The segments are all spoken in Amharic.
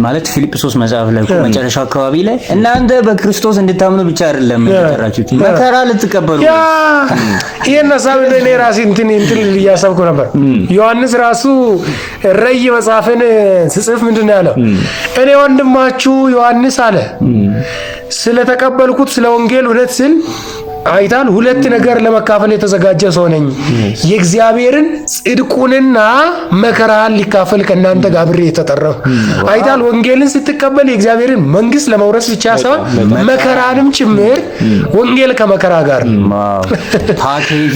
ማለት ፊልጵስዩስ መጽሐፍ ላይ መጨረሻ አካባቢ ላይ እናንተ በክርስቶስ እንድታምኑ ብቻ አይደለም የተጠራችሁት መከራ ልትቀበሉ ይሄን ሐሳብ እኔ ራሴ እንትን እያሰብኩ ነበር። ዮሐንስ ራሱ ራእይ መጽሐፍን ሲጽፍ ምንድነው ያለው? እኔ ወንድማችሁ ዮሐንስ አለ ስለተቀበልኩት ስለ ወንጌል እውነት ስል አይታል ሁለት ነገር ለመካፈል የተዘጋጀ ሰው ነኝ። የእግዚአብሔርን ጽድቁንና መከራን ሊካፈል ከናንተ ጋር አብሬ የተጠራው አይታል። ወንጌልን ስትቀበል የእግዚአብሔርን መንግስት ለመውረስ ብቻ ሳይሆን መከራንም ጭምር ወንጌል ከመከራ ጋር ፓኬጁ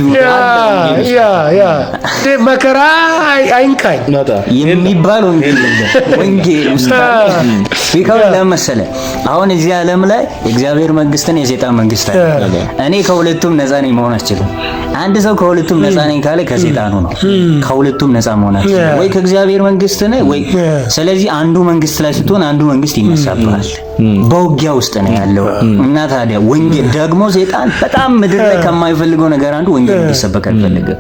ያ መከራ አይንካኝ የሚባል ወንጌል ውስጥ ቢካው ለመሰለ አሁን እዚህ ዓለም ላይ እግዚአብሔር መንግስትን የሰይጣን መንግስት አለ። እኔ ከሁለቱም ነፃ ነኝ መሆን አልችልም። አንድ ሰው ከሁለቱም ነፃ ነኝ ካለ ከሰይጣኑ ነው። ከሁለቱም ነፃ መሆን አልችልም። ወይ ከእግዚአብሔር መንግስት ነህ ወይ ስለዚህ አንዱ መንግስት ላይ ስትሆን አንዱ መንግስት ይነሳብሃል። በውጊያ ውስጥ ነው ያለው እና ታዲያ ወንጌል ደግሞ ሰይጣን በጣም ምድር ላይ ከማይፈልገው ነገር አንዱ ወንጌል እንዲሰበክ አይፈልግም።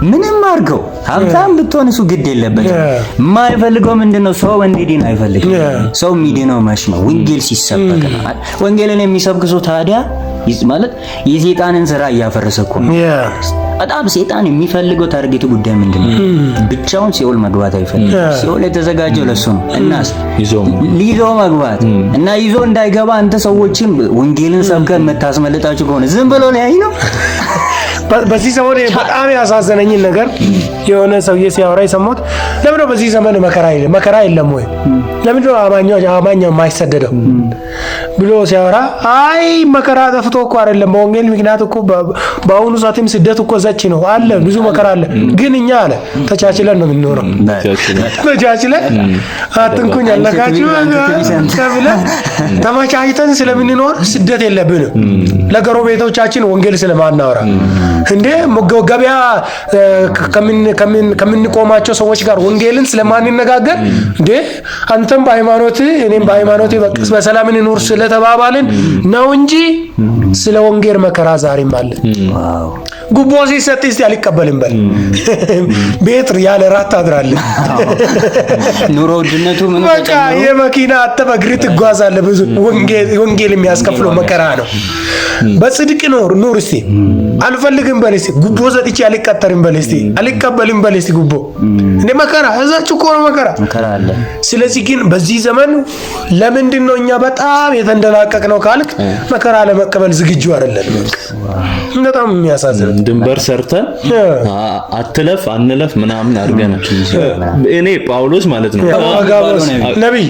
ምንም አድርገው ሀብታም ብትሆን እሱ ግድ የለበትም። የማይፈልገው ምንድነው? ሰው እንዲድን አይፈልግም። ሰው የሚድነው መች ነው? ወንጌል ሲሰበክ ነው። ወንጌልን የሚሰብክ ሰው ታዲያ ማለት የሰይጣንን ስራ እያፈረሰ እኮ ነው። በጣም ሰይጣን የሚፈልገው ታርጌቱ ጉዳይ ምንድነው? ብቻውን ሲኦል መግባት አይፈልግም። ሲኦል የተዘጋጀው ለሱ ነው። እናስ ይዞ መግባት እና ይዞ እንዳይገባ አንተ ሰዎችን ወንጌልን ሰብከህ መታስመልጣችሁ ከሆነ ዝም ብሎ ነው ያይ ነው። በዚህ ዘመን በጣም ያሳዘነኝ ነገር የሆነ ሰውዬ ሲያወራ የሰማሁት ለምን ነው በዚህ ዘመን መከራ የለም ወይ? ለምን ነው አማኛው የማይሰደደው ብሎ ሲያወራ አይ መከራ ጠፍቶ እኮ አይደለም በወንጌል ምክንያት እኮ በአሁኑ ሰዓትም ስደት እኮ ዘጭ ነው አለ ብዙ መከራ አለ። ግን እኛ አለ ተቻችለን ነው የምንኖረው። ተቻችለን አትንኩኝ አለካችሁ ተብለን ተመቻችተን ስለምንኖር ስደት የለብንም። ለጎረቤቶቻችን ወንጌል ስለማናወራ እንዴ ገበያ ከምንቆማቸው ሰዎች ጋር ወንጌልን ስለማንነጋገር እንዴ አንተም በሃይማኖት እኔም በሃይማኖቴ በሰላም እንኖር ስለተባባልን ነው እንጂ ስለ ወንጌል መከራ ዛሬም አለ። ጉቦ ሲሰጥ እስቲ አልቀበልም በል ቤት ያለ ራት አድራለህ። ኑሮ ውድነቱ ምን በቃ የመኪና አተበግሪ ትጓዛለህ። ብዙ ወንጌል የሚያስከፍለው መከራ ነው። በጽድቅ ኑር እስቲ አልፈልግም በል እስቲ ጉቦ ሰጥቼ አልቀጠርም በል እስቲ አልቀበልም በል እስቲ ጉቦ እንደ መከራ እዛች እኮ ነው መከራ አለ። ስለዚህ ግን በዚህ ዘመን ለምንድን ነው እኛ በጣም የተንደላቀቅ ነው ካልክ መከራ ለመቀበል ዝግጁ አይደለም። በጣም የሚያሳዝን ድንበር ሰርተን አትለፍ አንለፍ ምናምን አድርገናል። እኔ ጳውሎስ ማለት ነው ነብይ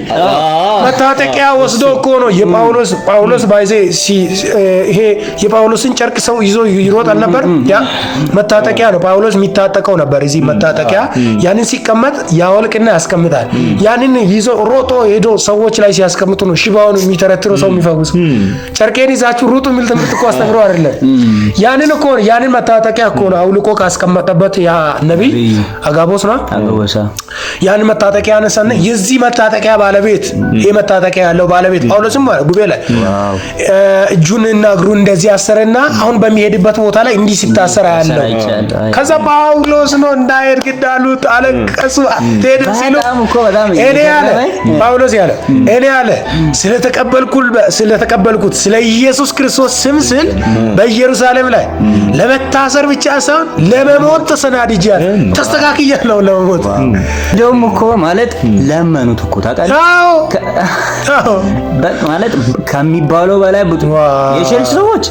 መታጠቂያ ወስዶ እኮ ነው ጳውሎስ ባይዜ ይሄ የጳውሎስን ጨርቅ ሰው ይዞ ይሮጣል ነበር። ያ መታጠቂያ ነው ጳውሎስ የሚታጠቀው ነበር። እዚህ መታጠቂያ ያንን ሲቀመጥ ያወልቅና ያስቀምጣል። ያንን ይዞ ሮጦ ሄዶ ሰዎች ላይ ሲያስቀምጡ ነው ሽባውን የሚተረትረው ሰው የሚፈውስ። ጨርቄን ይዛችሁ ሩጡ የሚል ትምህርት እኮ አስተምሮ አይደለም። ያንን መታጠቂያ እኮ ነው አውልቆ ካስቀመጠበት ያ ነብይ አጋቦስ ነው ያን መታጠቂያ አነሳና የዚህ መታጠቂያ ባለቤት መታጠቂያ ያለው ባለቤት ጳውሎስም ጉባኤ ላይ እጁንና እግሩን እንደዚህ አሰረና አሁን በሚሄድበት ቦታ ላይ እንዲህ ሲታሰር ያለው ከዛ ጳውሎስ ነው እንዳይሄድ ግዳሉት አለቀሱ። አትሄድም ሲሉ ጳውሎስ ያለ እኔ ያለ ስለተቀበልኩት ስለ ኢየሱስ ክርስቶስ ስም ስል በኢየሩሳሌም ላይ ለመታሰር ብቻ ሳይሆን ለመሞት ተሰናድጃለሁ። ተስተካክያለሁ ለመሞት ደግሞ እኮ ማለት ለመኑት እኮ ታውቃለህ። ማለት ከሚባለው በላይ የቸርች ሰዎች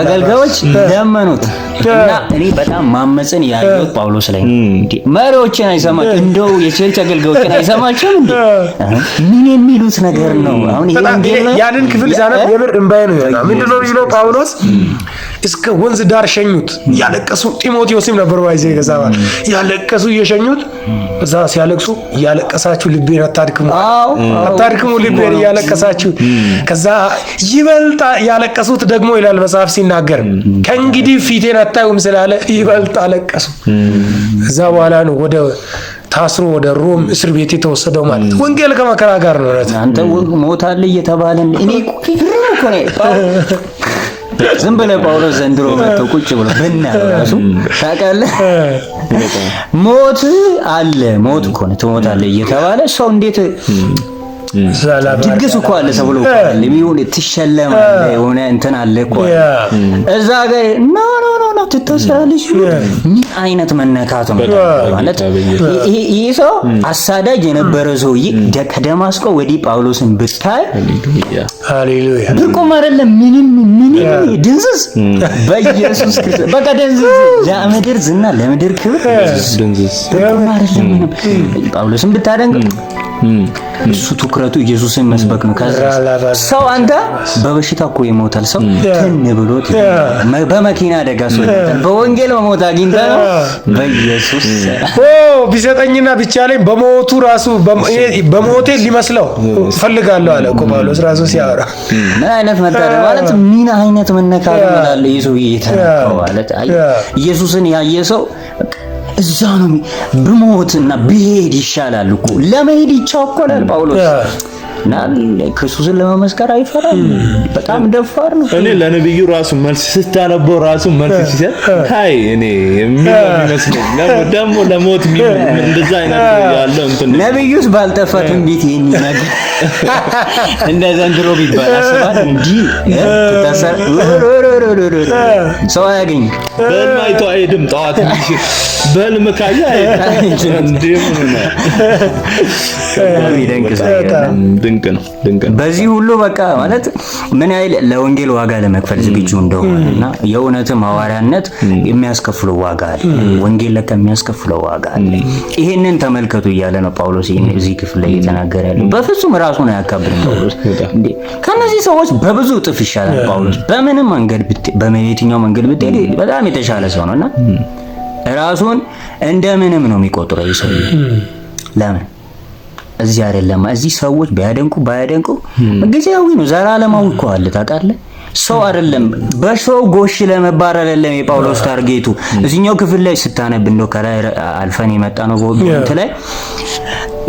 አገልጋዮች ለመኑት እና እኔ በጣም ማመጽን ያየሁት ጳውሎስ ላይ መሪዎችን አይሰማቸው እንደው የቸርች አገልጋዮችን አይሰማቸውም እንዴ? ምን የሚሉት ነገር ነው? አሁን ያንን ክፍል ዛሬ የምር እንባይ ነው ያለው። ምንድነው የሚለው ጳውሎስ እስከ ወንዝ ዳር ሸኙት ያለቀሱ። ጢሞቴዎስም ነበር ባይዘ ገዛባ ያለቀሱ እየሸኙት እዛ ሲያለቅሱ ያለቀሳችሁ ልቤን አታድክሙ ልቤን ያለቀሳችሁ። ከዛ ይበልጣ ያለቀሱት ደግሞ ይላል መጽሐፍ ሲናገር ከእንግዲህ ፊቴን አታዩም ስላለ ይበልጣ አለቀሱ። እዛ በኋላ ነው ወደ ታስሮ ወደ ሮም እስር ቤት የተወሰደው ማለት ወንጌል ከመከራ ጋር ነው። አንተ ሞታል እየተባለ እኔ እኮ ነው ዝም ብለህ ጳውሎስ ዘንድሮ መጥቶ ቁጭ ብሎ በእናትህ ራሱ ታውቃለህ ሞት አለ ሞት እኮ ነው ትሞታለህ እየተባለ ሰው እንዴት ድግስ እኮ አለ ተብሎ እኮ አለ የሚሆን ትሸለማለህ የሆነ እንትን አለ እኮ እዛ ጋር ኖ ትታሰራለሽ። ምን አይነት መነካት ነው ማለት ይሄ ሰው አሳዳጅ የነበረ ሰውዬ ከደማስቆ ወዲህ ጳውሎስን ብታይ ሃሌሉያ ብቁም አይደለም ምንም ድንዝዝ በኢየሱስ ክርስቶስ በቃ ድንዝዝ ለምድር ዝና ለምድር ክብር ድንዝዝ ብቁም አይደለም ምንም ጳውሎስን ብታደንቅ እሱ ትኩረቱ ኢየሱስን መስበክ ነው። ከዛ ሰው አንተ በበሽታ እኮ ይሞታል ሰው ትን ብሎት በመኪና አደጋ ሰው በወንጌል መሞት አግኝታ ነው በኢየሱስ ቢሰጠኝና ቢቻለኝ በሞቱ ራሱ በሞቴ ሊመስለው ፈልጋለሁ አለ እኮ ጳውሎስ ራሱ ሲያወራ። ምን አይነት መታደል ማለት ምን አይነት መነካት ማለት ኢየሱስ እየተነካው ማለት ኢየሱስን ያየ ሰው እዛ ነው ብሞትና ብሄድ ይሻላል እኮ ለመሄድ ይቻኮላል ጳውሎስ እና ክርስቶስን ለመመስከር አይፈራም። በጣም ደፋር ነው። እኔ ለነብዩ ራሱ መልስ ስታነበው ራሱ መልስ ሲሰጥ ሃይ እኔ የሚመስለኝ ደግሞ ለሞት እንደዛ አይነት ያለው እንትን ነብዩስ ባልጠፋ ትንቢት ይሄን ነገር እንደ ዘንድሮ ቢባል አስባት እንጂ ተታሰር ሰው ያገኝ በልማይቶ አይድም ጧት እንጂ በልም ካያ አይደለም ድንቅ ነው። በዚህ ሁሉ በቃ ማለት ምን ያህል ለወንጌል ዋጋ ለመክፈል ዝግጁ እንደሆነና የእውነትም ሐዋርያነት የሚያስከፍለው ዋጋ አለ። ወንጌል ለካ የሚያስከፍለው ዋጋ አለ። ይሄንን ተመልከቱ እያለ ነው ጳውሎስ እዚህ ክፍል ላይ የተናገረ ያለው። በፍጹም ራሱን አያካብድም ጳውሎስ እንዴ ከነዚህ ሰዎች በብዙ እጥፍ ይሻላል ጳውሎስ። በምንም መንገድ በየትኛው መንገድ ብትሄድ በጣም የተሻለ ሰው ነውና ራሱን እንደምንም ነው የሚቆጥረው ይሰው። ለምን እዚህ አይደለም እዚህ ሰዎች ባያደንቁ ጊዜያዊ ነው። ዘላለማዊ እኮ አለ ታውቃለህ። ሰው አይደለም በሰው ጎሽ ለመባር አይደለም የጳውሎስ ታርጌቱ። እዚህኛው ክፍል ላይ ስታነብ እንደው ከላይ አልፈን የመጣ ነው ቦት ላይ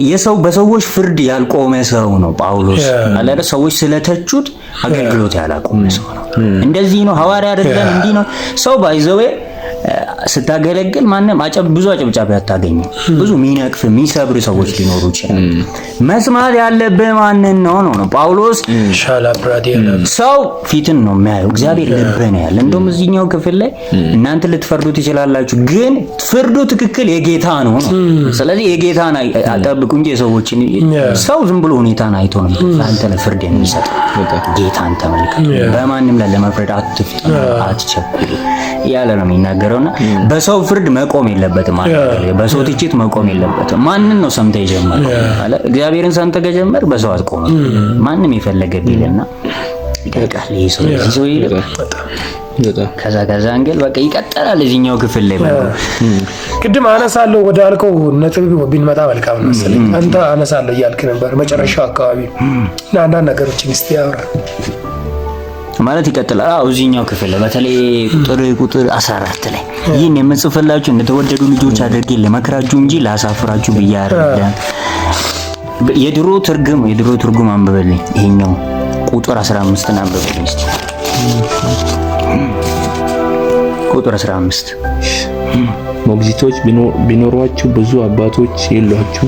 የሰው በሰዎች ፍርድ ያልቆመ ሰው ነው ጳውሎስ አለረ። ሰዎች ስለተቹት አገልግሎት ያላቆመ ሰው ነው። እንደዚህ ነው ሐዋርያ አይደለም እንዲህ ነው ሰው ባይዘው ስታገለግል ማንም ብዙ አጨብጫቢ አታገኝም። ብዙ ሚነቅፍ የሚሰብር ሰዎች ሊኖሩ ይችላል። መስማት ያለብህ ማንን ነው ጳውሎስ ሰው ፊትን ነው የሚያየው፣ እግዚአብሔር ልብህን ያያል። እንደውም እዚህኛው ክፍል ላይ እናንተ ልትፈርዱ ትችላላችሁ፣ ግን ፍርዱ ትክክል የጌታ ነው። ስለዚህ የጌታን አጠብቁ እንጂ የሰዎችን ሰው ዝም ብሎ ሁኔታን አይቶ ነው አንተ ለፍርድ የሚሰጥ። ጌታን ተመልከቱ፣ በማንም ላይ ለመፍረድ አትቸኩሉ ያለ ነው የሚናገረውና በሰው ፍርድ መቆም የለበትም ማለት ነው። በሰው ትችት መቆም የለበትም። ማንን ነው ሰምተህ የጀመርከው አለ። እግዚአብሔርን ሰምተህ ከጀመርክ በሰው አትቆም። ማንም የፈለገ ቢልና ይቀጥላል። ይሰው ከዛ አንገል በቃ ይቀጥላል። እዚህኛው ክፍል ላይ ቅድም አነሳለሁ ወደ አልከው ነጥብ ቢንመጣ መልካም ነው መሰለኝ። አንተ አነሳለሁ እያልክ ነበር መጨረሻው አካባቢ እና አንዳንድ ነገሮችን እስቲ ያወራ ማለት ይቀጥላል። እዚህኛው ክፍል በተለይ ቁጥር 14 ላይ ይህን የምጽፍላችሁ እንደተወደዱ ልጆች አድርጌ ለመከራችሁ እንጂ ላሳፍራችሁ ብዬ አይደለም። የድሮ ትርጉም አንብበልኝ። ይሄኛው ቁጥር 15 አንብበልኝ እስቲ። ቁጥር 15 ሞግዚቶች ቢኖሯችሁ ብዙ አባቶች የሏችሁ፣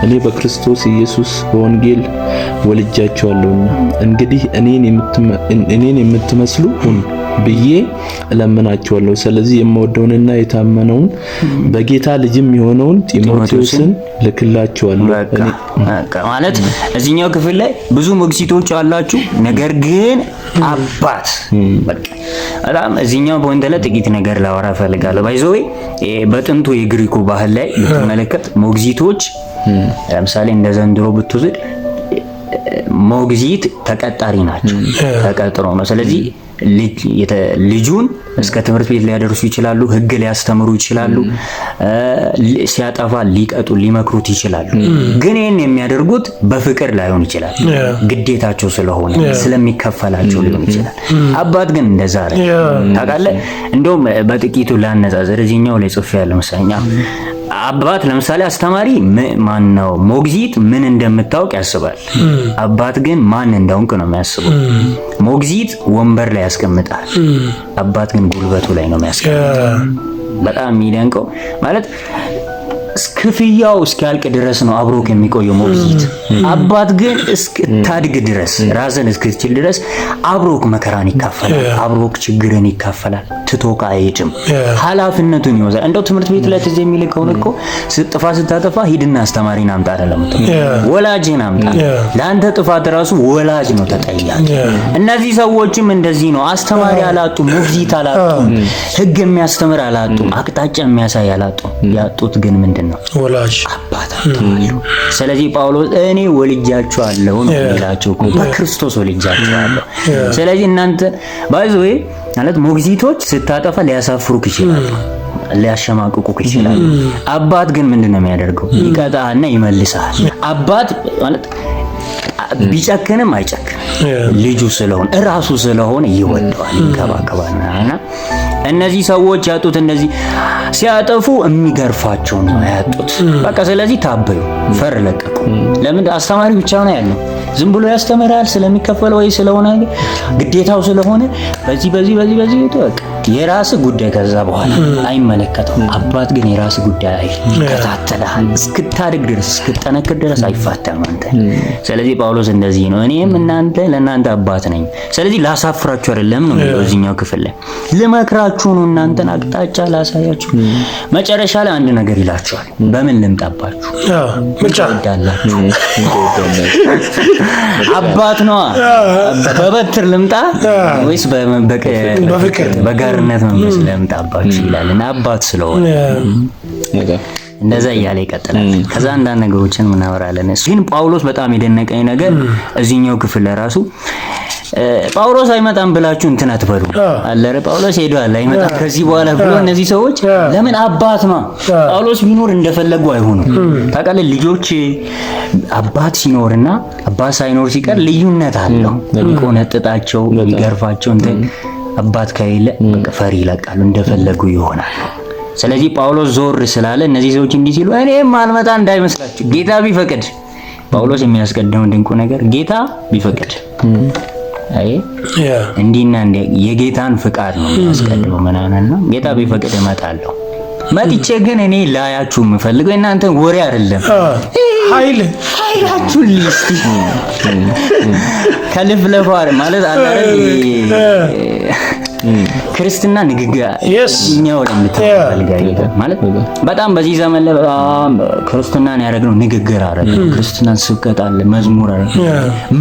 እኔ በክርስቶስ ኢየሱስ በወንጌል ወልጃችኋለሁና እንግዲህ እኔን የምትመስሉ ሁኑ ብዬ እለምናችኋለሁ። ስለዚህ የምወደውንና የታመነውን በጌታ ልጅም የሆነውን ጢሞቴዎስን ልክላችኋለሁ። ማለት እዚህኛው ክፍል ላይ ብዙ ሞግዚቶች አላችሁ፣ ነገር ግን አባት በጣም እዚህኛው ፖይንት ላይ ጥቂት ነገር ላወራ ፈልጋለሁ። ባይዘዌ በጥንቱ የግሪኩ ባህል ላይ ብትመለከት ሞግዚቶች ለምሳሌ እንደ ዘንድሮ ብትወስድ ሞግዚት ተቀጣሪ ናቸው። ተቀጥሮ ነው። ስለዚህ ልጁን እስከ ትምህርት ቤት ሊያደርሱ ይችላሉ። ሕግ ሊያስተምሩ ይችላሉ። ሲያጠፋ ሊቀጡ ሊመክሩት ይችላሉ። ግን ይሄን የሚያደርጉት በፍቅር ላይሆን ይችላል፣ ግዴታቸው ስለሆነ ስለሚከፈላቸው ሊሆን ይችላል። አባት ግን እንደዛ አይደለም። ታውቃለህ፣ እንደውም በጥቂቱ ላነጻጽር እዚህኛው ላይ ጽፌያለሁ መሰለኝ። አባት ለምሳሌ አስተማሪ ማን ነው? ሞግዚት ምን እንደምታውቅ ያስባል። አባት ግን ማን እንደሆንክ ነው የሚያስበው። ሞግዚት ወንበር ላይ ያስቀምጣል፣ አባት ግን ጉልበቱ ላይ ነው የሚያስቀምጠው። በጣም የሚደንቀው ማለት ክፍያው እስኪያልቅ ድረስ ነው አብሮክ የሚቆየው ሞግዚት። አባት ግን እስክታድግ ድረስ ራስን እስክትችል ድረስ አብሮክ መከራን ይካፈላል፣ አብሮክ ችግርን ይካፈላል። ትቶካ አይሄድም፣ ኃላፊነቱን ይወዛል። እንደው ትምህርት ቤት ላይ ትዝ የሚል ከሆነ እኮ ስታጠፋ ሂድና አስተማሪን አምጣ አይደለም፣ ወላጅን አምጣ። ለአንተ ጥፋት ራሱ ወላጅ ነው ተጠያቂ። እነዚህ ሰዎችም እንደዚህ ነው። አስተማሪ አላጡ፣ ሞግዚት አላጡ፣ ህግ የሚያስተምር አላጡ፣ አቅጣጫ የሚያሳይ አላጡ። ያጡት ግን ምንድን ነው? ወላጅ አባት አጥተዋል። ስለዚህ ጳውሎስ እኔ ወልጃችኋለሁ ነው ይላቸው እኮ በክርስቶስ ወልጃችኋለሁ። ስለዚህ እናንተ ባይዘው ማለት ሞግዚቶች ስታጠፋ ሊያሳፍሩክ ይችላሉ፣ ሊያሸማቅቁክ ይችላሉ። አባት ግን ምንድነው የሚያደርገው? ይቀጣና ይመልሳል። አባት ማለት ቢጨክንም አይጨክንም፣ ልጁ ስለሆነ እራሱ ስለሆነ ይወደዋል፣ ይንከባከባልና እነዚህ ሰዎች ያጡት እንደዚህ ሲያጠፉ የሚገርፋቸው ነው ያጡት። በቃ ስለዚህ ታበዩ፣ ፈር ለቀቁ። ለምን? አስተማሪ ብቻ ነው ያለው። ዝም ብሎ ያስተምራል ስለሚከፈለው ወይ ስለሆነ ግዴታው ስለሆነ በዚህ በቃ የራስ ጉዳይ ከዛ በኋላ አይመለከተው። አባት ግን የራስ ጉዳይ ይከታተላል እስክታድግ ድረስ እስክጠነክር ድረስ አይፋታም አንተ። ስለዚህ ጳውሎስ እንደዚህ ነው፣ እኔም ለእናንተ አባት ነኝ። ስለዚህ ላሳፍራችሁ አይደለም ነው በዚህኛው ክፍል ላይ ልመክራችሁ ነው፣ እናንተን አቅጣጫ ላሳያችሁ። መጨረሻ ላይ አንድ ነገር ይላችኋል። በምን ልምጣባችሁ? ምርጫ እንዳላችሁ አባት ነው። በበትር ልምጣ ወይስ በጋርነት መንፈስ ልምጣባችሁ ይላል እና አባት ስለሆነ እንደዛ እያለ ይቀጥላል። ከዛ አንዳንድ ነገሮችን እናወራለን። ግን ጳውሎስ በጣም የደነቀኝ ነገር እዚህኛው ክፍል ለራሱ ጳውሎስ አይመጣም ብላችሁ እንትን አትበሉ አለረ። ጳውሎስ ሄዷል አይመጣም ከዚህ በኋላ ብሎ እነዚህ ሰዎች ለምን አባት ነው። ጳውሎስ ቢኖር እንደፈለጉ አይሆኑም። ታውቃለህ ልጆች አባት ሲኖርና አባት ሳይኖር ሲቀር ልዩነት አለው። ቆነጥጣቸው ይገርፋቸው እንትን አባት ከሌለ በቃ ፈሪ ይለቃሉ፣ እንደፈለጉ ይሆናል። ስለዚህ ጳውሎስ ዞር ስላለ እነዚህ ሰዎች እንዲህ ሲሉ እኔም አልመጣ እንዳይመስላችሁ ጌታ ቢፈቅድ። ጳውሎስ የሚያስቀድመው ድንቁ ነገር ጌታ ቢፈቅድ አይ እንዲና እንደ የጌታን ፍቃድ ነው የሚያስቀድመው ምናምንና ጌታ ቢፈቅድ እመጣለሁ። መጥቼ ግን እኔ ላያችሁ የምፈልገው እናንተን ወሬ አይደለም፣ ኃይላችሁ ሊስቲ ከልፍለፋር ማለት አላረ ክርስትና ንግግር እኛው ለምትፈልጋይታ ማለት በጣም በዚህ ዘመን ላይ በጣም ክርስትናን ያደረግነው ንግግር አረገ። ክርስትናን ስብከት አለ፣ መዝሙር አለ፣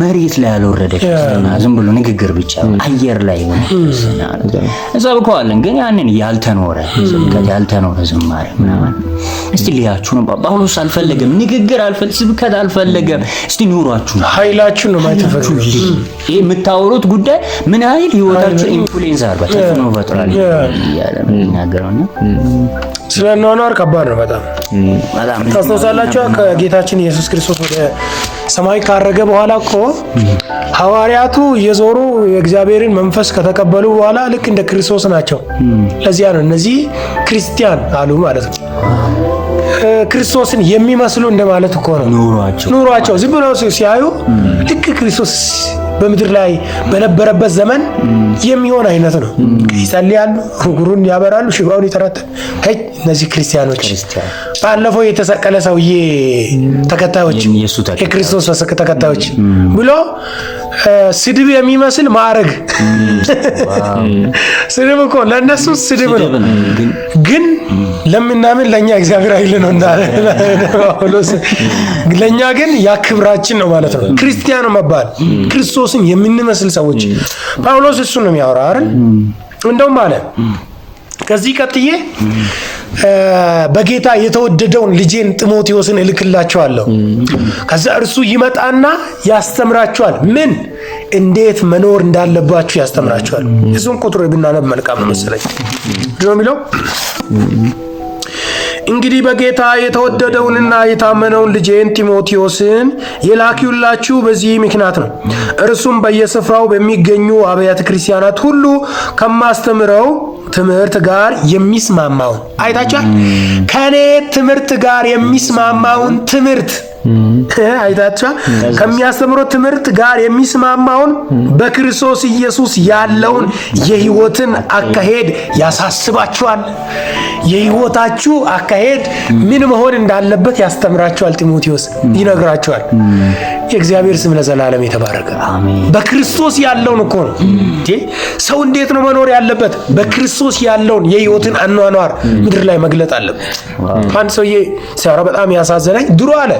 መሬት ላይ ያልወረደ ክርስትና ዝም ብሎ ንግግር ብቻ አየር ላይ ሆነ ክርስትና እንሰብከዋለን። ግን ያንን ያልተኖረ ስብከት ያልተኖረ ዝማሬ ምናምን እስቲ ሊያችሁ ነው። ጳውሎስ አልፈለገም፣ ንግግር አልፈለገም፣ ስብከት አልፈለገም። እስቲ ኑሯችሁ ኃይላችሁ ነው ማይተፈሩ ይሄ የምታወሩት ጉዳይ ምን ኃይል ህይወታችሁ ኢንፍሉዌንስ አርባታ ነው ፈጥሯል ያለ እናገረውና ስለናኗር ከባድ ነው በጣም ታስተውላላችሁ። ከጌታችን ኢየሱስ ክርስቶስ ወደ ሰማይ ካረገ በኋላ እኮ ሐዋርያቱ የዞሩ የእግዚአብሔርን መንፈስ ከተቀበሉ በኋላ ልክ እንደ ክርስቶስ ናቸው። ለዚያ ነው እነዚህ ክርስቲያን አሉ ማለት ነው። ክርስቶስን የሚመስሉ እንደማለት እኮ ነው ኑሯቸው። ዝም ብለው ሲያዩ ልክ ክርስቶስ በምድር ላይ በነበረበት ዘመን የሚሆን አይነት ነው። ይጸልያሉ፣ ጉሩን ያበራሉ፣ ሽባውን ይተረታሉ። እነዚህ ክርስቲያኖች ባለፈው የተሰቀለ ሰውዬ ተከታዮች የክርስቶስ ተከታዮች ብሎ ስድብ የሚመስል ማዕረግ ስድብ እኮ ለነሱ ስድብ ነው፣ ግን ለምናምን ለኛ እግዚአብሔር ኃይል ነው እንዳለ ጳውሎስ ለኛ ግን ያ ክብራችን ነው ማለት ነው። ክርስቲያን መባል ክርስቶስን የምንመስል ሰዎች ጳውሎስ እሱ ነው የሚያወራው አይደል? እንደውም አለ ከዚህ ቀጥዬ በጌታ የተወደደውን ልጄን ጢሞቴዎስን እልክላችኋለሁ። ከዛ እርሱ ይመጣና ያስተምራችኋል፣ ምን እንዴት መኖር እንዳለባችሁ ያስተምራችኋል። እሱን ቁጥሩ ብናነብ መልካም ነው መሰለኝ። ነው የሚለው እንግዲህ በጌታ የተወደደውንና የታመነውን ልጄን ጢሞቴዎስን የላኪውላችሁ በዚህ ምክንያት ነው። እርሱም በየስፍራው በሚገኙ አብያተ ክርስቲያናት ሁሉ ከማስተምረው ትምህርት ጋር የሚስማማውን አይታችኋል። ከኔ ትምህርት ጋር የሚስማማውን ትምህርት አይታችኋል። ከሚያስተምረው ትምህርት ጋር የሚስማማውን በክርስቶስ ኢየሱስ ያለውን የሕይወትን አካሄድ ያሳስባችኋል። የሕይወታችሁ አካሄድ ምን መሆን እንዳለበት ያስተምራችኋል። ጢሞቴዎስ ይነግራችኋል። የእግዚአብሔር ስም ለዘላለም የተባረከ አሜን። በክርስቶስ ያለውን እኮ ነው እንዴ! ሰው እንዴት ነው መኖር ያለበት? በክርስቶስ ያለውን የሕይወትን አኗኗር ምድር ላይ መግለጥ አለበት። አንድ ሰውዬ ሲያወራ በጣም ያሳዘነኝ ድሮ አለ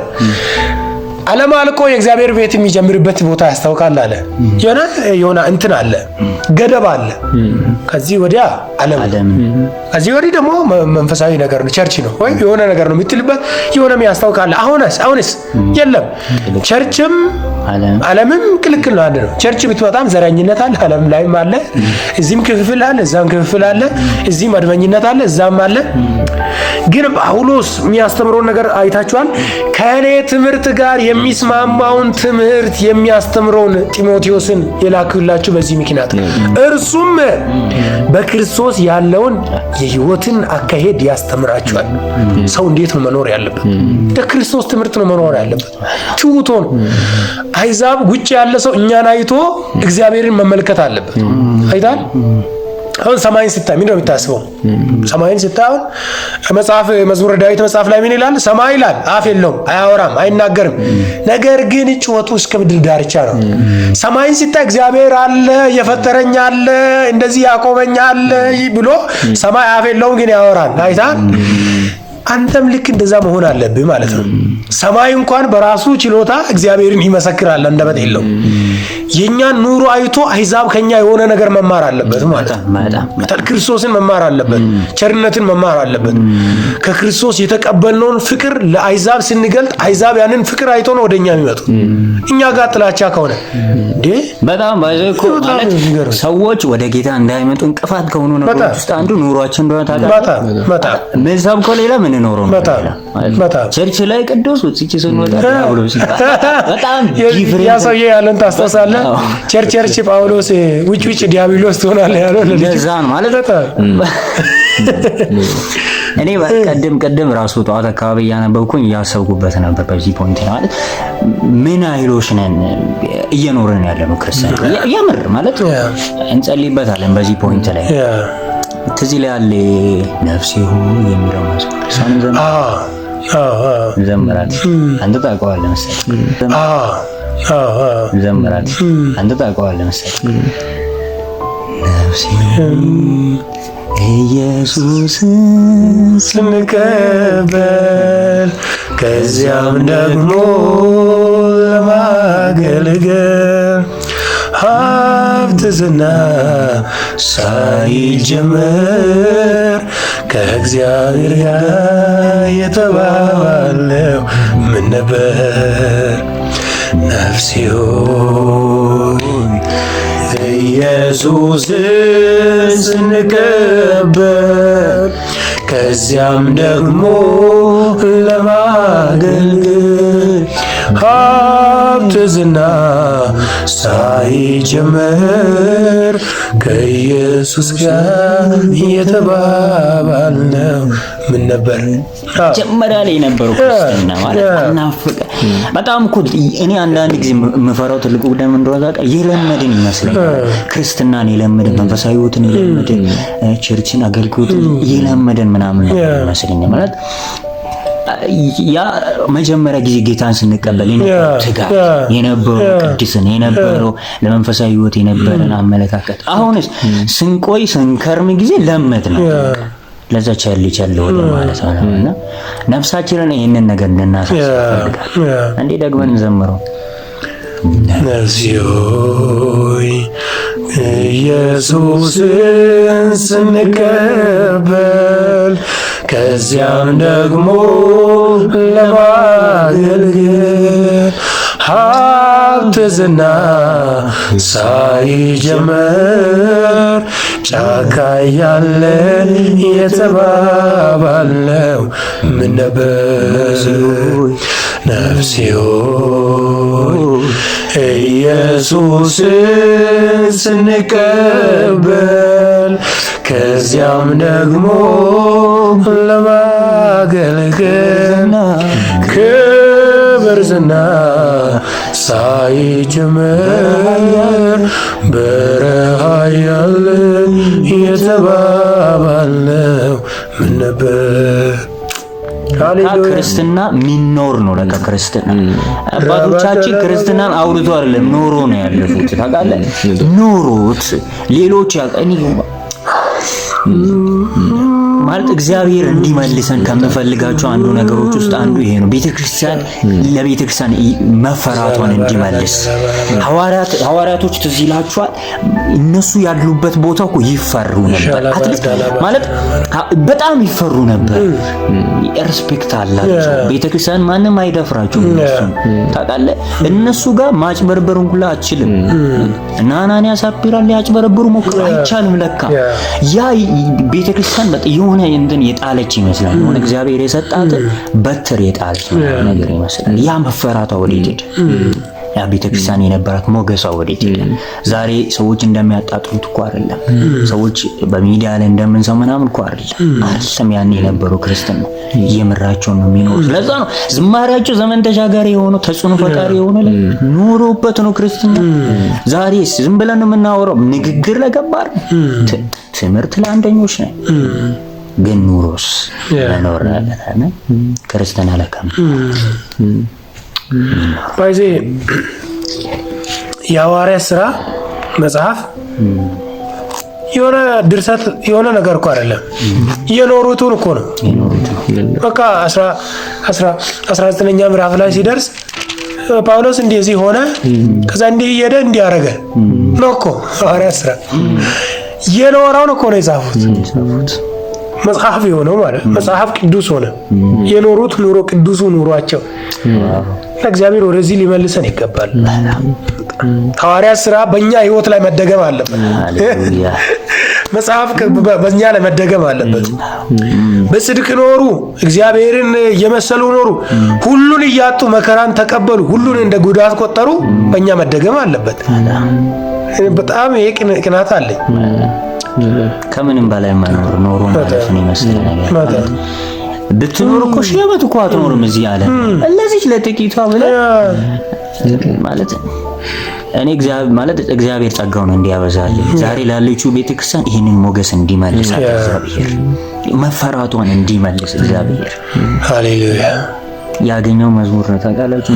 ዓለም አልቆ የእግዚአብሔር ቤት የሚጀምርበት ቦታ ያስታውቃል አለ። የሆነ እንትን አለ፣ ገደብ አለ። ከዚህ ወዲያ ዓለም፣ ከዚህ ወዲህ ደግሞ መንፈሳዊ ነገር ነው፣ ቸርች ነው ወይ የሆነ ነገር ነው የምትልበት የሆነ ያስታውቃል። አሁንስ የለም። ቸርችም ዓለምም ክልክል ነው። አንድ ነው። ቸርች ብትወጣም ዘረኝነት አለ፣ ዓለም ላይም አለ። እዚህም ክፍፍል አለ፣ እዛም ክፍፍል አለ። እዚህም አድመኝነት አለ፣ እዛም አለ። ግን ጳውሎስ የሚያስተምረውን ነገር አይታችኋል። ከእኔ ትምህርት ጋር የሚስማማውን ትምህርት የሚያስተምረውን ጢሞቴዎስን የላክላችሁ በዚህ ምክንያት ነው። እርሱም በክርስቶስ ያለውን የሕይወትን አካሄድ ያስተምራችኋል። ሰው እንዴት ነው መኖር ያለበት? በክርስቶስ ትምህርት ነው መኖር ያለበት። ትውቶ ነው። አይዛብ ውጭ ያለ ሰው እኛን አይቶ እግዚአብሔርን መመልከት አለበት። አይታል። አሁን ሰማይን ስታይ ምንድነው የምታስበው? ሰማይን ስታይ አሁን መዝሙረ ዳዊት መጽሐፍ ላይ ምን ይላል? ሰማይ ይላል አፍ የለውም፣ አያወራም፣ አይናገርም፣ ነገር ግን ጩኸቱ እስከ ምድር ዳርቻ ነው። ሰማይን ስታይ እግዚአብሔር አለ፣ የፈጠረኝ አለ፣ እንደዚህ ያቆመኝ አለ ብሎ ሰማይ አፍ የለውም ግን ያወራል። አይታል። አንተም ልክ እንደዛ መሆን አለብህ ማለት ነው። ሰማይ እንኳን በራሱ ችሎታ እግዚአብሔርን ይመሰክራል፣ አንደበት የለውም። የኛን ኑሮ አይቶ አሕዛብ ከኛ የሆነ ነገር መማር አለበት ማለት ነው። ክርስቶስን መማር አለበት፣ ቸርነትን መማር አለበት። ከክርስቶስ የተቀበልነውን ፍቅር ለአሕዛብ ስንገልጥ አሕዛብ ያንን ፍቅር አይቶ ነው ወደኛ የሚመጡ። እኛ ጋር ጥላቻ ከሆነ እንዴ በጣም ባይዘኮ ማለት ሰዎች ወደ ጌታ እንዳይመጡ እንቅፋት ከሆኑ ነገሮች ውስጥ አንዱ ኑሯችን እንደሆነ ታውቃለህ። መዛም ከሌላ ምን ኖረው ቸርች ላይ ቅዱስ ወጥቼ ስንወጣ ጳውሎስ በጣም ዲፍረንት ያ ሰውዬ ያለን ታስተሳለ ቸርች ጳውሎስ ውጭ ዲያብሎስ ትሆናለህ ያለው ለዛ ነው ማለት ነው። እኔ ቀደም ራሱ ጠዋት አካባቢ ያነበብኩኝ ያሰብኩበት ነበር በዚህ ፖይንት ነው ማለት ምን አይሎሽ ነን እየኖርን ያለነው ክርስቲያን የምር ማለት እንጸልይበታለን በዚህ ፖይንት ላይ ትዝ ይላል ነፍሴ ሆይ የሚለው መዝሙር ዘመራት አንተ ታውቀዋለህ መሰለኝ ዘመራት አንተ ታውቀዋለህ መሰለኝ ነፍሴ ኢየሱስ ስንቀበል ከዚያም ደግሞ ለማገልገል ሀብት ዝና ሳይጀምር ከእግዚአብሔር ጋር የተባባለው ምን ነበር? ነፍሴ ሆይ ኢየሱስን ስንቀበል ከዚያም ደግሞ ለማገልገል ሀብት ዝና ሳይጀምር ከኢየሱስ ጋር የተባባልነው ምን ነበር? ጀመሪያ ላይ የነበረው ክርስትና ማለት እናፍቀ በጣም እኮ እኔ አንዳንድ ጊዜ የምፈራው ትልቁ ጉዳይ ምን እንደሆነ ታውቃለህ? የለመድን ይመስለኛል። ክርስትናን የለመድን መንፈሳዊ ሕይወትን የለመድን ቸርችን አገልግሎትን የለመድን ምናምን ይመስለኛል ማለት ያ መጀመሪያ ጊዜ ጌታን ስንቀበል የነበረው ትጋት የነበረው ቅድስና የነበረው ለመንፈሳዊ ሕይወት የነበረን አመለካከት አሁንስ ስንቆይ ስንከርም ጊዜ ለመድ ነው ለዛ ቸል ወደ ማለት ነውና ነፍሳችንን ይሄንን ነገር እንድናሳስብ ፈልጋለሁ። እንዴ ደግመን እንዘምረው። ነፍሴ ሆይ ኢየሱስን ስንቀበል ከዚያም ደግሞ ለማገልገል ሀብት ዝና ሳይጀምር ጫካ ያለን የተባባልነው ምን ነበር? ነፍሴ ሆይ ኢየሱስን ስንቀበል ከዚያም ደግሞ ለማገልገል ክብር ዝና ሳይጀምር በረሃ ያለ የተባባልነው ምን ነበር? ክርስትና ሚኖር ነው። ለካ ክርስትና አባቶቻችን ክርስትናን አውርቶ አይደለም ኖሮ ነው ያለፉት። ታውቃለህ? ኖሮት ሌሎች ያቀኒ ማለት እግዚአብሔር እንዲመልሰን ከምፈልጋቸው አንዱ ነገሮች ውስጥ አንዱ ይሄ ነው። ቤተክርስቲያን ለቤተክርስቲያን መፈራቷን እንዲመልስ ሐዋርያቶች ትዝ ይላችኋል። እነሱ ያሉበት ቦታ እኮ ይፈሩ ነበር። አትሊስት ማለት በጣም ይፈሩ ነበር። ሪስፔክት አላቸው። ቤተክርስቲያን ማንም አይደፍራቸውም። እነሱ ታውቃለህ፣ እነሱ ጋር ማጭበርበሩን ሁላ አትችልም። እና አናንያ ሳጲራ ሊያጭበረብሩ ሞክረው አይቻልም። ለካ ያ ቤተክርስቲያን የሆነ እንትን የጣለች ይመስላል። የሆነ እግዚአብሔር የሰጣት በትር የጣለች ነገር ይመስላል። ያ መፈራቷ ወዴት ሄደ? ያ ቤተክርስቲያን የነበራት ሞገሷ ወዴት ሄደ? ዛሬ ሰዎች እንደሚያጣጥሉት እኮ አይደለም። ሰዎች በሚዲያ ላይ እንደምንሰማው ምናምን እኮ አይደለም። ያኔ የነበረው ክርስትና የምራቸው ነው የሚኖሩት። ለዛ ነው ዝማሬያቸው ዘመን ተሻጋሪ የሆነው ተጽዕኖ ፈጣሪ የሆነው ኖሮበት ነው ክርስትና። ዛሬስ ዝም ብለን ነው የምናወራው። ንግግር ለገባር ትምህርት ለአንደኞች ነው። ግን ኑሮስ መኖር አለና ክርስትና ለካም ባይዜ የሐዋርያት ሥራ መጽሐፍ የሆነ ድርሰት የሆነ ነገር እኮ አይደለም። የኖሩቱን እኮ ነው። በቃ 19ኛ ምዕራፍ ላይ ሲደርስ ጳውሎስ እንደዚህ ሆነ፣ ከዛ እንዲህ እየሄደ እንዲያረገ ነው እኮ ሐዋርያት ሥራ የኖራውን እኮ ነው የጻፉት። መጽሐፍ የሆነው ማለት መጽሐፍ ቅዱስ ሆነ። የኖሩት ኑሮ ቅዱሱ ኑሯቸው እግዚአብሔር ወደዚህ ሊመልሰን ይገባል። ሐዋርያት ሥራ በእኛ ህይወት ላይ መደገም አለበት። መጽሐፍ በእኛ ላይ መደገም አለበት። በጽድቅ ኖሩ፣ እግዚአብሔርን እየመሰሉ ኖሩ፣ ሁሉን እያጡ መከራን ተቀበሉ፣ ሁሉን እንደ ጉዳት ቆጠሩ። በእኛ መደገም አለበት። በጣም ይሄ ቅናት አለኝ። ከምንም በላይ መኖር ኖሮ ማለት ነው ይመስል ነገር ብትኖር እኮ ሺህ ዓመት እኮ አትኖርም እዚህ አለ። እነዚህ ለጥቂቷ ብለህ ማለት እኔ እግዚአብሔር ጸጋውን እንዲያበዛልኝ ዛሬ ላለችው ቤተክርስቲያን ይሄንን ሞገስ እንዲመልስ እግዚአብሔር መፈራቷን እንዲመልስ እግዚአብሔር ሃሌሉያ ያገኘው መዝሙር ነው። ታውቃላችሁ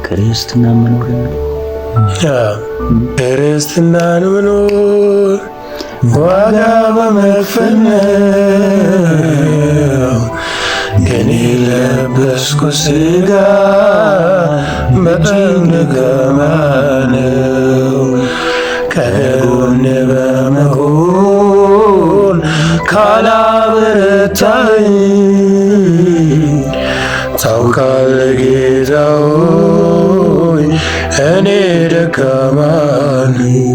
ክርስትና መኖር ክርስትናን መኖር ዋጋ በመክፈል ነው። እኔ ለበስኩ ሥጋ በጣም ደካማ ነው። ከጎን በመሆን ካላበረታኝ ታውቃለህ ጌታ ሆይ እኔ ደካማ ነኝ።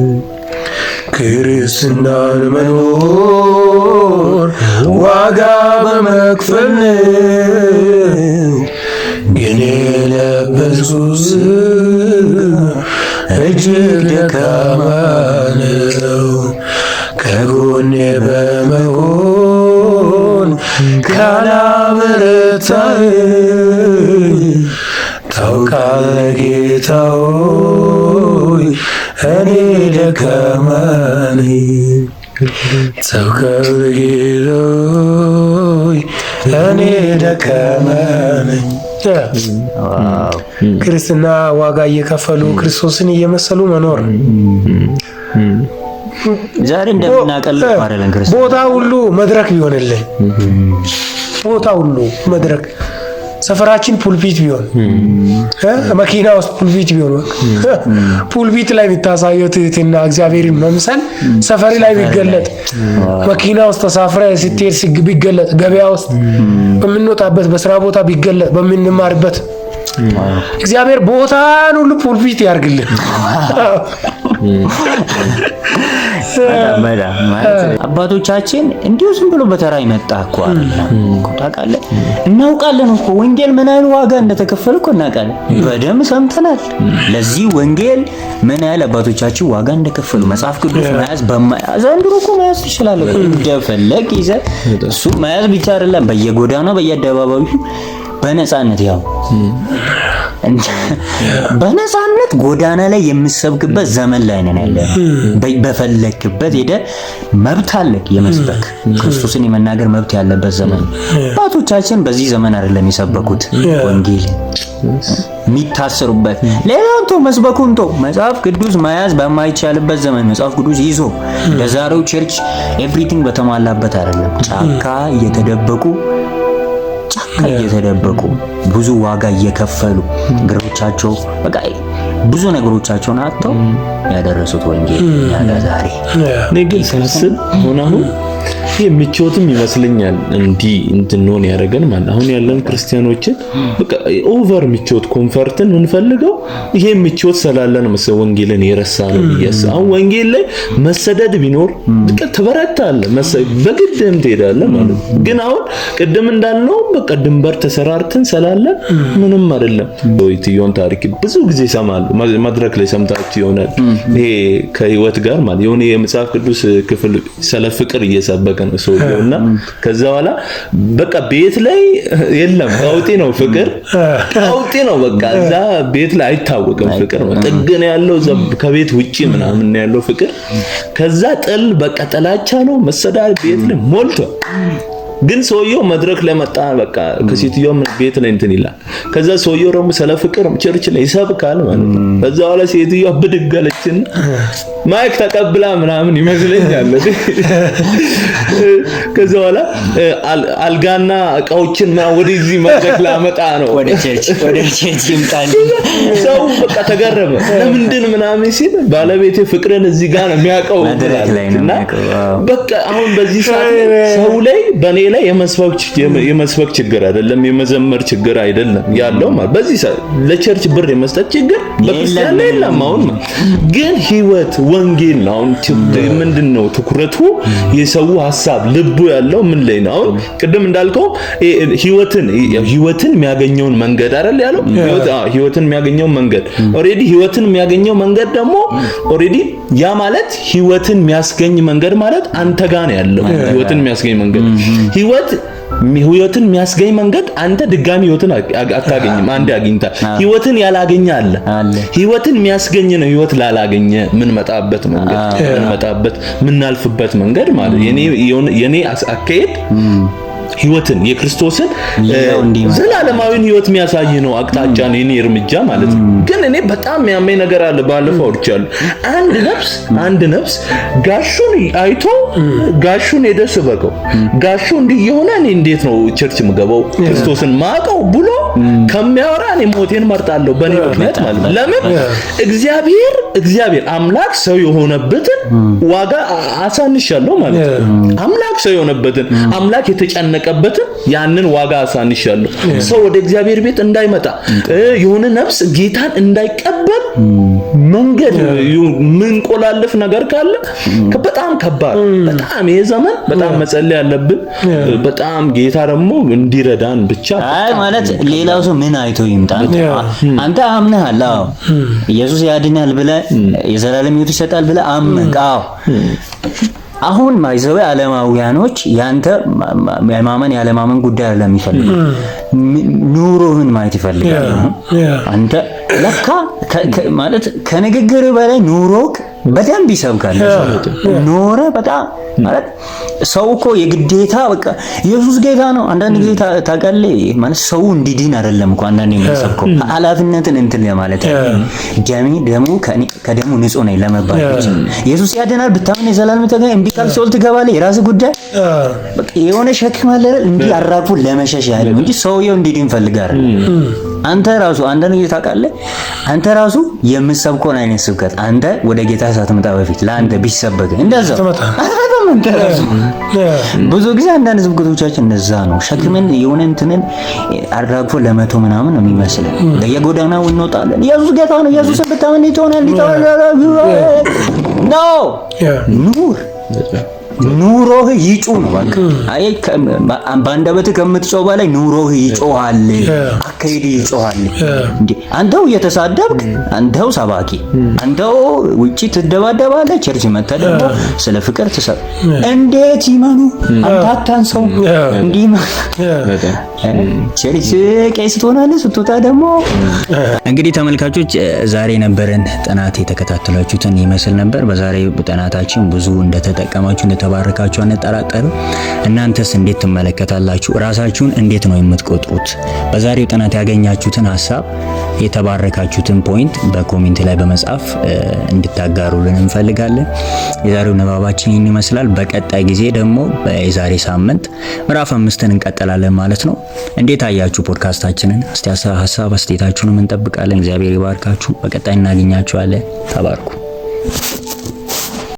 ክርስትናን መኖር ዋጋ በመክፈል ነው። ግን የለበስኩት እጅግ ደካማ ነው። ከጎኔ በመሆን ካላበረታኝ ታውቃለህ ጌታ ሆይ እኔ ደካማ ነኝ። ታውቃለህ ጌታ ሆይ እኔ ደካማ ነኝ። ክርስትና ዋጋ እየከፈሉ ክርስቶስን እየመሰሉ መኖር ዛሬ እንደምናቀልለው አይደለም። ክርስቶስ ቦታ ሁሉ መድረክ ቢሆንልኝ፣ ቦታ ሁሉ መድረክ ሰፈራችን ፑልፒት ቢሆን መኪና ውስጥ ፑልፒት ቢሆን ፑልፒት ላይ ቢታሳየው ትህትና እግዚአብሔርን መምሰል ሰፈሪ ላይ ቢገለጥ መኪና ውስጥ ተሳፍረ ስትሄድ ቢገለጥ ገበያ ውስጥ በምንወጣበት በስራ ቦታ ቢገለጥ በምንማርበት እግዚአብሔር ቦታን ሁሉ ፑልፒት ያርግልን። አባቶቻችን እንዲሁ ዝም ብሎ በተራ ይመጣ እኮ አይደለም። ታውቃለህ፣ እናውቃለን እኮ ወንጌል ምን ያህል ዋጋ እንደተከፈለ እኮ እናውቃለን። በደም ሰምተናል። ለዚህ ወንጌል ምን ያህል አባቶቻችን ዋጋ እንደከፈሉ መጽሐፍ ቅዱስ መያዝ ዘንድሮ እኮ መያዝ ትችላለህ። እንደፈለግ ይዘህ እሱ መያዝ ብቻ አይደለም፣ በየጎዳናው በየአደባባዩ በነፃነት ያው በነፃነት ጎዳና ላይ የምሰብክበት ዘመን ላይ ነን ያለነው። በፈለክበት ሄደ መብት አለ የመስበክ ክርስቶስን የመናገር መብት ያለበት ዘመን። አባቶቻችን በዚህ ዘመን አይደለም የሰበኩት ወንጌል የሚታሰሩበት። ሌላው ቶ መስበኩን ቶ መጽሐፍ ቅዱስ መያዝ በማይቻልበት ዘመን መጽሐፍ ቅዱስ ይዞ ለዛሬው ቸርች ኤቭሪቲንግ በተሟላበት አይደለም። ጫካ እየተደበቁ ብዙ ዋጋ እየከፈሉ እግሮቻቸው በቃ ብዙ ነገሮቻቸውን አጥተው ያደረሱት ወንጌል ያለ ዛሬ እኔ ግን ሳስብ ሆናሁ ምቾትም ይመስለኛል እንዲህ እንድንሆን ያደረገን ማለት አሁን ያለን ክርስቲያኖችን በቃ ኦቨር ምቾት ኮምፈርትን እንፈልገው ይሄ ምቾት ስላለን መሰለ ወንጌልን የረሳነው ይያስ አሁን ወንጌል ላይ መሰደድ ቢኖር በቃ ተበረታለህ በግድም ትሄዳለህ ማለት ግን አሁን ቅድም እንዳልነው በቃ ድንበር ተሰራርተን ስላለን ምንም አይደለም። ዶይትዮን ታሪክ ብዙ ጊዜ ሰማሉ መድረክ ላይ ሰምታችሁ ይሆናል። ይሄ ከህይወት ጋር ማለት የሆነ የመጽሐፍ ቅዱስ ክፍል ስለ ፍቅር እየሰበከ ነው ሰውየውና ከዛ በኋላ በቃ ቤት ላይ የለም ቀውጢ ነው ፍቅር ቀውጢ ነው በቃ እዛ ቤት ላይ አይታወቅም ፍቅር ነው ጥግን ያለው ከቤት ውጪ ምናምን ያለው ፍቅር ከዛ ጥል በቃ ጥላቻ ነው መሰዳል ቤት ላይ ሞልቶ ግን ሰውየው መድረክ ላይ መጣ በቃ ከሴትየው ቤት ላይ እንትን ይላል። ከዛ ሰውየው ደግሞ ስለ ፍቅር ቸርች ላይ ይሰብካል ማለት ነው። ከዛ በኋላ ሴትየው ብድግ አለችና ማይክ ተቀብላ ምናምን ይመስለኛል። ከዛ በኋላ አልጋና እቃዎችን ወደዚህ መድረክ ላመጣ ነው ወደ ቸርች ይምጣል። ሰው በቃ ተገረመ። ለምንድን ምናምን ሲል ባለቤቴ ፍቅርን እዚህ ጋር ነው የሚያውቀው እና በቃ አሁን በዚህ ሰዓት ሰው ላይ በኔ ላይ የመስበክ ችግር አይደለም የመዘመር ችግር አይደለም ያለው ማለት በዚህ ሰዓት ለቸርች ብር የመስጠት ችግር በክርስቲያን ላይ የለም። አሁን ግን ህይወት ወንጌል ነው። አሁን ምንድነው ትኩረቱ የሰው ሐሳብ ልቡ ያለው ምን ላይ ነው? አሁን ቅድም እንዳልከው ህይወትን የሚያገኘውን መንገድ አይደል ያለው ህይወትን የሚያገኘው መንገድ ኦሬዲ ህይወትን የሚያገኘው መንገድ ደግሞ ኦሬዲ ያ ማለት ህይወትን የሚያስገኝ መንገድ ማለት አንተ ጋር ነው ያለው ህይወትን የሚያስገኝ መንገድ ህይወትን የሚያስገኝ መንገድ አንተ ድጋሚ ህይወትን አታገኝም። አንዴ አግኝታ ህይወትን ያላገኘ አለ ህይወትን የሚያስገኝ ነው ህይወት ላላገኘ ምን መጣበት መንገድ ምን ናልፍበት መንገድ ማለት የኔ አካሄድ ህይወትን የክርስቶስን ዘላለማዊን ህይወት የሚያሳይ ነው አቅጣጫ ነው የኔ እርምጃ ማለት ነው። ግን እኔ በጣም ያመኝ ነገር አለ ባለፈው ወርቻለሁ አንድ ነፍስ ጋሹን አይቶ ጋሹን የደስበቀው ጋሹ እንዲህ የሆነ እኔ እንዴት ነው ቸርች ምገባው ክርስቶስን ማቀው ብሎ ከሚያወራ እኔ ሞቴን መርጣለሁ በኔ ምክንያት ማለት ነው። ለምን እግዚአብሔር አምላክ ሰው የሆነበትን ዋጋ አሳንሻለሁ ማለት ነው። አምላክ ሰው የሆነበትን አምላክ የተጨነቀበትን ያንን ዋጋ አሳንሻለሁ። ሰው ወደ እግዚአብሔር ቤት እንዳይመጣ የሆነ ነፍስ ጌታን እንዳይቀበል መንገድ ምን ቆላልፍ ነገር ካለ በጣም ከባድ በጣም ይሄ ዘመን በጣም መጸለይ ያለብን በጣም ጌታ ደግሞ እንዲረዳን ብቻ ማለት ሌላው ሰው ምን አይቶ ይምጣ አንተ አምነሃል ኢየሱስ ያድናል ብለህ የዘላለም ሕይወት ይሰጣል ብለህ አምነህ አሁን ማይዘው ዓለማውያኖች ያንተ የማመን ያለማመን ጉዳይ አይደለም የሚፈልጉ ኑሮህን ማየት ይፈልጋሉ። አንተ ለካ ማለት ከንግግር በላይ ኑሮክ በደንብ ይሰብካል። ኖረ በጣም ማለት ሰው እኮ የግዴታ በቃ ኢየሱስ ጌታ ነው። አንዳንድ ጊዜ ታውቃለህ ማለት ሰው እንዲድን አይደለም እኮ አንዳንዴ የሚሰብከው ኃላፊነትን እንትን ለማለት ደሙ ከደሙ ንጹህ ነው ለመባል ብቻ ኢየሱስ ያድናል ብታምን የዘላለም ተገኝ እምቢ ካልክ ሲኦል ትገባለህ የራስህ ጉዳይ በቃ የሆነ ሸክም አለ እንዲህ አራፉ ለመሸሽ ያለው እንጂ ሰውየው እንዲድን ፈልጋር አንተ ራሱ አንዳንድ ጊዜ ታውቃለህ አንተ ራሱ የምትሰብከውን አይነት ስብከት አንተ ወደ ጌታ ሳትመጣ በፊት ለአንተ ቢሰበክ እንደዛው ብዙ ጊዜ አንዳንድ ስብከቶቻችን እንደዛ ነው። ሸክምን የሆነ እንትንን አራግፎ ለመቶ ምናምን ነው የሚመስለው። ለየጎዳናው እንወጣለን ኢየሱስ ጌታ ነው ኢየሱስን ብታምን ይተውናል ነው ኑሮህ ይጮህ ነው በቃ አይ ባንደበት ከምትጮህ በላይ ኑሮህ ይጮሃል አካሄድ ይጮሃል እንዴ አንተው እየተሳደብክ አንተው ሰባኪ አንተው ውጪ ትደባደባለህ ቸርች መተህ ደግሞ ስለ ፍቅር ትሰብ እንዴት ይመኑ አንተ አታንሰው እንዲህ ቸርች ቄስ ትሆናለህ ስትወጣ ደግሞ። እንግዲህ ተመልካቾች ዛሬ ነበረን ጥናት የተከታተላችሁትን ይመስል ነበር። በዛሬው ጥናታችን ብዙ እንደተጠቀማችሁ እንደተባረካችሁ አንጠራጠርም። እናንተስ እንዴት ትመለከታላችሁ? ራሳችሁን እንዴት ነው የምትቆጥሩት? በዛሬው ጥናት ያገኛችሁትን ሐሳብ የተባረካችሁትን ፖይንት በኮሜንት ላይ በመጻፍ እንድታጋሩልን እንፈልጋለን። የዛሬው ንባባችን ይህን ይመስላል። በቀጣይ ጊዜ ደግሞ የዛሬ ሳምንት ምዕራፍ 5ን እንቀጥላለን ማለት ነው። እንዴት አያችሁ ፖድካስታችንን? እስቲ ሐሳብ አስተያየታችሁንም እንጠብቃለን። እግዚአብሔር ይባርካችሁ። በቀጣይ እናገኛችኋለን። ተባርኩ።